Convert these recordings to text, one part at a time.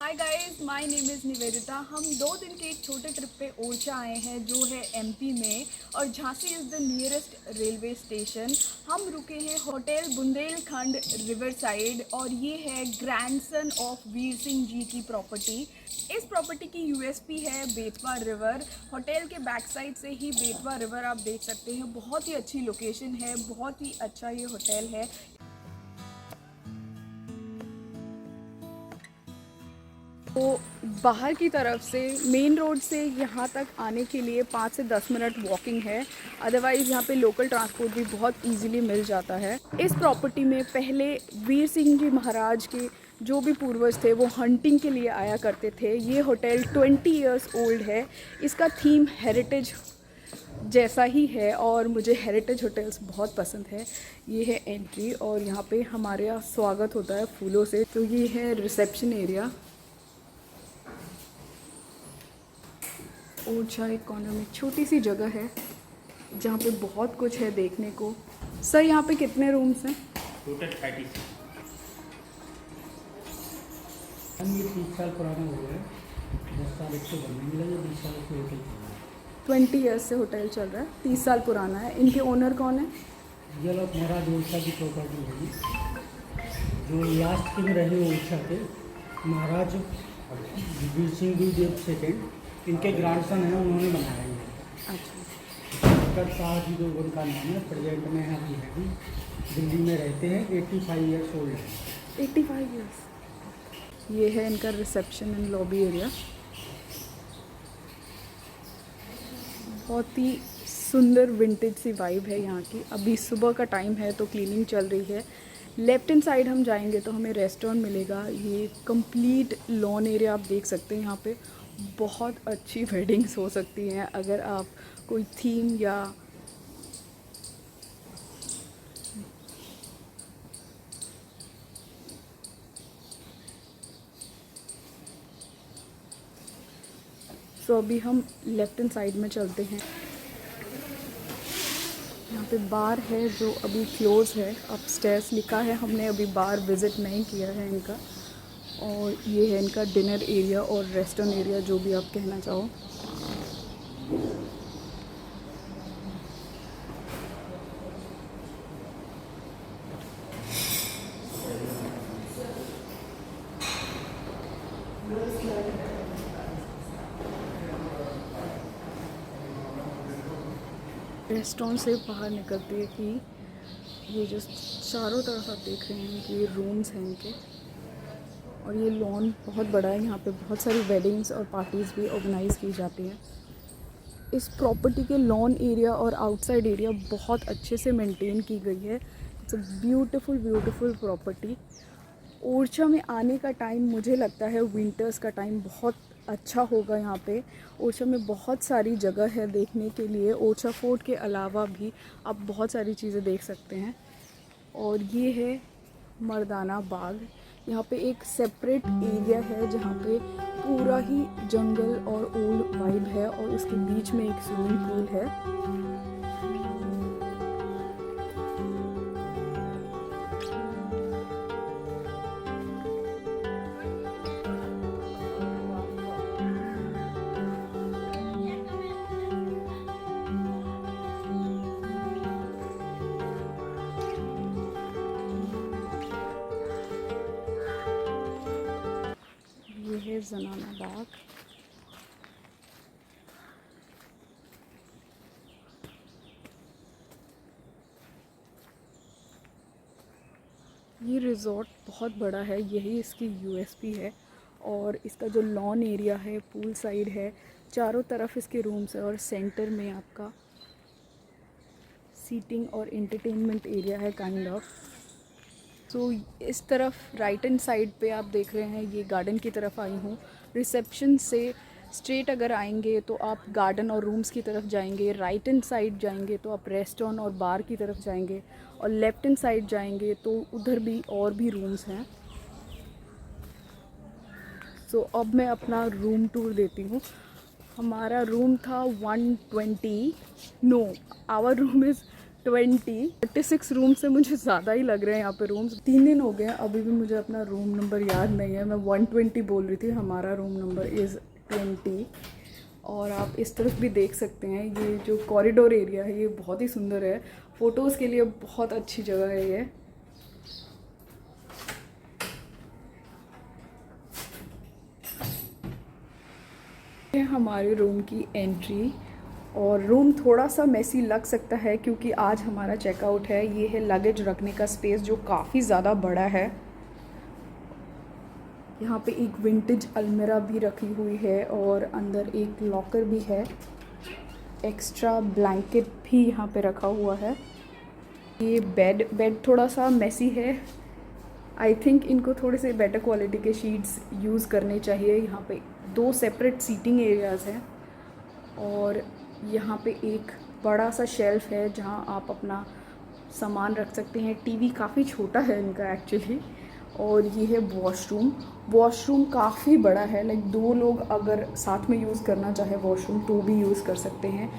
Hi guys, my name is Nivedita. हम 2 दिन के एक छोटे ट्रिप पे ओरछा आए हैं जो है एमपी में, और Jhansi is the nearest railway station. हम रुके हैं होटल बुंदेलखंड रिवर साइड, और ये है ग्रैंडसन ऑफ वीर सिंह जी की प्रॉपर्टी। इस प्रॉपर्टी की यूएसपी है बेतवा रिवर। होटल के बैक साइड से ही बेतवा रिवर आप देख सकते हैं। बहुत ही अच्छी लोकेशन है, बहुत ही अच्छा ये होटल है। तो बाहर की तरफ से मेन रोड से यहाँ तक आने के लिए 5 से 10 मिनट वॉकिंग है। अदरवाइज़ यहाँ पे लोकल ट्रांसपोर्ट भी बहुत इजीली मिल जाता है। इस प्रॉपर्टी में पहले वीर सिंह जी महाराज के जो भी पूर्वज थे वो हंटिंग के लिए आया करते थे। ये होटल 20 इयर्स ओल्ड है। इसका थीम हेरिटेज जैसा ही है और मुझे हेरिटेज होटल्स बहुत पसंद है। ये है एंट्री और यहाँ पे हमारे यहाँ स्वागत होता है फूलों से। तो ये है रिसेप्शन एरिया। ओरछा एक कॉर्नर में छोटी सी जगह है जहाँ पे बहुत कुछ है देखने को। सर यहाँ पे कितने रूम्स हैं? टोटल 36। हम ये 30 साल पुराना हो गया है। 10 साल इसको बनने में लगे, 20 साल से होटल चल रहा है। 20 ईयर्स से होटल चल रहा है, 30 साल पुराना है। इनके ओनर कौन है? ये लोग महाराज ओरछा की प्रॉपर्टी होगी, जो लास्ट किंग रहे ओरछा के महाराज वीर सिंह देव सेकेंड, इनके ग्रैंडसन हैं, उन्होंने बनाया है। अच्छा। डॉक्टर शाह जी जो उनका नाम है, प्रेजेंट में अभी है भी, दिल्ली में रहते हैं। 85 ईयर्स ओल्ड है। 85 ईयर्स। ये है इनका रिसेप्शन एंड लॉबी एरिया। बहुत ही सुंदर विंटेज सी वाइब है यहाँ की। अभी सुबह का टाइम है तो क्लीनिंग चल रही है। लेफ्ट हैंड साइड हम जाएंगे तो हमें रेस्टोरेंट मिलेगा। ये कंप्लीट लॉन एरिया आप देख सकते हैं। यहाँ पे बहुत अच्छी वेडिंग्स हो सकती हैं अगर आप कोई थीम या तो अभी हम लेफ्ट हैंड साइड में चलते हैं। यहाँ पे बार है जो अभी क्लोज है। अपस्टेयर्स लिखा है, हमने अभी बार विज़िट नहीं किया है इनका। और ये है इनका डिनर एरिया और रेस्टोरेंट एरिया, जो भी आप कहना चाहो। रेस्टोरेंट से बाहर निकलते हैं कि ये जो चारों तरफ आप देख रहे हैं कि ये रूम्स हैं इनके, और ये लॉन बहुत बड़ा है। यहाँ पे बहुत सारी वेडिंग्स और पार्टीज़ भी ऑर्गेनाइज़ की जाती हैं। इस प्रॉपर्टी के लॉन एरिया और आउटसाइड एरिया बहुत अच्छे से मेंटेन की गई है। It's a beautiful property. Orchha में आने का टाइम मुझे लगता है विंटर्स का टाइम बहुत अच्छा होगा। यहाँ पे ओरछा में बहुत सारी जगह है देखने के लिए। ओरछा फोर्ट के अलावा भी आप बहुत सारी चीज़ें देख सकते हैं। और ये है मर्दाना बाग। यहाँ पे एक सेपरेट एरिया है जहाँ पे पूरा ही जंगल और ओल्ड वाइब है, और उसके बीच में एक स्विमिंग पूल है। ये है जनाना बाग। ये रिज़ॉर्ट बहुत बड़ा है, यही इसकी यूएसपी है। और इसका जो लॉन एरिया है, पूल साइड है, चारों तरफ इसके रूम्स है, और सेंटर में आपका सीटिंग और एंटरटेनमेंट एरिया है काइंड ऑफ। तो इस तरफ राइट हैंड साइड पे आप देख रहे हैं, ये गार्डन की तरफ आई हूँ। रिसेप्शन से स्ट्रेट अगर आएंगे तो आप गार्डन और रूम्स की तरफ जाएंगे। राइट हैंड साइड जाएंगे तो आप रेस्टोरेंट और बार की तरफ जाएंगे, और लेफ्ट हैंड साइड जाएंगे तो उधर भी और भी रूम्स हैं। सो अब मैं अपना रूम टूर देती हूँ। हमारा रूम था 120, no, our room is 36 room से मुझे ज़्यादा ही लग रहे हैं यहाँ पे रूम्स। 3 दिन हो गए हैं, अभी भी मुझे अपना रूम नंबर याद नहीं है। मैं 120 बोल रही थी, हमारा रूम नंबर इज़ 20। और आप इस तरफ भी देख सकते हैं, ये जो कॉरिडोर एरिया है ये बहुत ही सुंदर है। फ़ोटोज़ के लिए बहुत अच्छी जगह है ये। ये हमारे रूम की एंट्री, और रूम थोड़ा सा मेसी लग सकता है क्योंकि आज हमारा चेकआउट है। ये है लगेज रखने का स्पेस जो काफ़ी ज़्यादा बड़ा है। यहाँ पे एक विंटेज अलमीरा भी रखी हुई है और अंदर एक लॉकर भी है। एक्स्ट्रा ब्लैंकेट भी यहाँ पे रखा हुआ है। ये बेड थोड़ा सा मेसी है। आई थिंक इनको थोड़े से बेटर क्वालिटी के शीट्स यूज़ करने चाहिए। यहाँ पे 2 सेपरेट सीटिंग एरियाज़ हैं और यहाँ पे एक बड़ा सा शेल्फ है जहाँ आप अपना सामान रख सकते हैं। टीवी काफ़ी छोटा है इनका एक्चुअली। और ये है वॉशरूम काफ़ी बड़ा है, लाइक 2 लोग अगर साथ में यूज़ करना चाहे वॉशरूम तो भी यूज़ कर सकते हैं।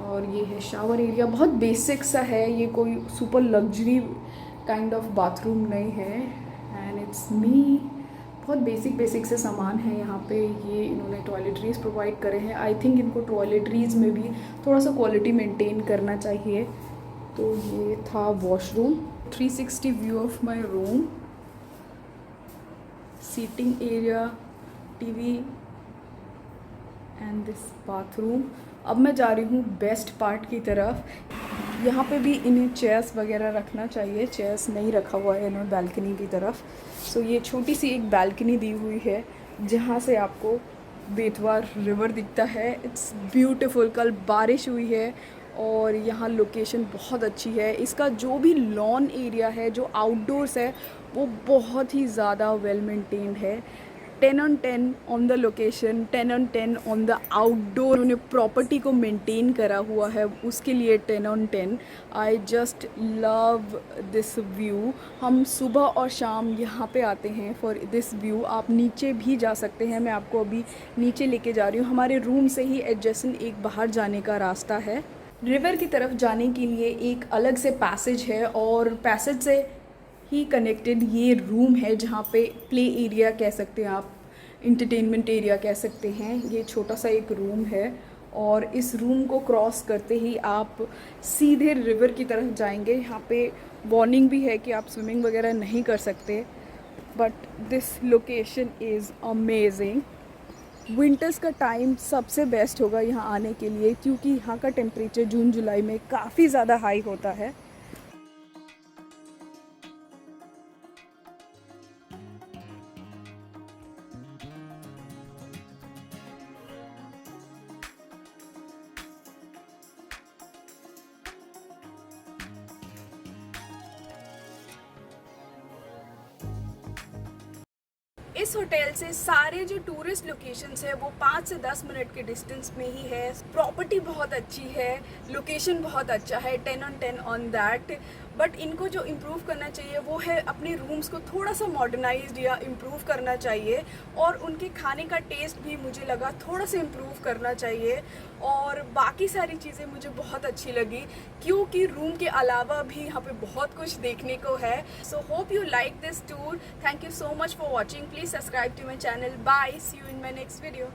और ये है शावर एरिया, बहुत बेसिक सा है, ये कोई super luxury kind of bathroom नहीं है। एंड इट्स मी, बहुत बेसिक से सामान है यहाँ पे। ये इन्होंने टॉयलेटरीज़ प्रोवाइड करे हैं। आई थिंक इनको टॉयलेटरीज़ में भी थोड़ा सा क्वालिटी मेंटेन करना चाहिए। तो ये था washroom. 360 view of my room, seating area, TV and this bathroom. अब मैं जा रही हूँ बेस्ट पार्ट की तरफ। यहाँ पे भी इन्हें चेयर्स वगैरह रखना चाहिए, चेयर्स नहीं रखा हुआ है इन्होंने बालकनी की तरफ। सो ये छोटी सी एक बालकनी दी हुई है जहाँ से आपको बेतवा रिवर दिखता है। It's beautiful. कल बारिश हुई है और यहाँ लोकेशन बहुत अच्छी है। इसका जो भी लॉन एरिया है, जो आउटडोर्स है, वो बहुत ही ज़्यादा वेल मेंटेन्ड है। 10 on 10 on the location, 10 on 10 on the outdoor. उन्होंने प्रॉपर्टी को मेंटेन करा हुआ है, उसके लिए 10 on 10। I just love this view. हम सुबह और शाम यहाँ पे आते हैं फॉर दिस व्यू। आप नीचे भी जा सकते हैं, मैं आपको अभी नीचे लेके जा रही हूँ। हमारे रूम से ही एडजेसेंट एक बाहर जाने का रास्ता है। रिवर की तरफ जाने के लिए एक अलग से पैसेज है और पैसेज से ही कनेक्टेड ये रूम है जहाँ पे प्ले एरिया कह सकते हैं आप, इंटरटेनमेंट एरिया कह सकते हैं। ये छोटा सा एक रूम है और इस रूम को क्रॉस करते ही आप सीधे रिवर की तरफ जाएंगे। यहाँ पे वार्निंग भी है कि आप स्विमिंग वगैरह नहीं कर सकते, but this location is amazing. Winters का टाइम सबसे बेस्ट होगा यहाँ आने के लिए क्योंकि यहाँ का टेम्परेचर जून जुलाई में काफ़ी ज़्यादा हाई होता है। इस होटल से सारे जो टूरिस्ट लोकेशंस है वो 5 से 10 मिनट के डिस्टेंस में ही है। प्रॉपर्टी बहुत अच्छी है, लोकेशन बहुत अच्छा है, 10 on 10 ऑन दैट। बट इनको जो इम्प्रूव करना चाहिए वो है अपने रूम्स को थोड़ा सा मॉडर्नाइज्ड या इम्प्रूव करना चाहिए। और उनके खाने का टेस्ट भी मुझे लगा थोड़ा सा इम्प्रूव करना चाहिए। और बाकी सारी चीज़ें मुझे बहुत अच्छी लगी क्योंकि रूम के अलावा भी यहाँ पे बहुत कुछ देखने को है। So hope you like this tour. Thank you so much for watching. Please subscribe to my channel. Bye, see you in my next video.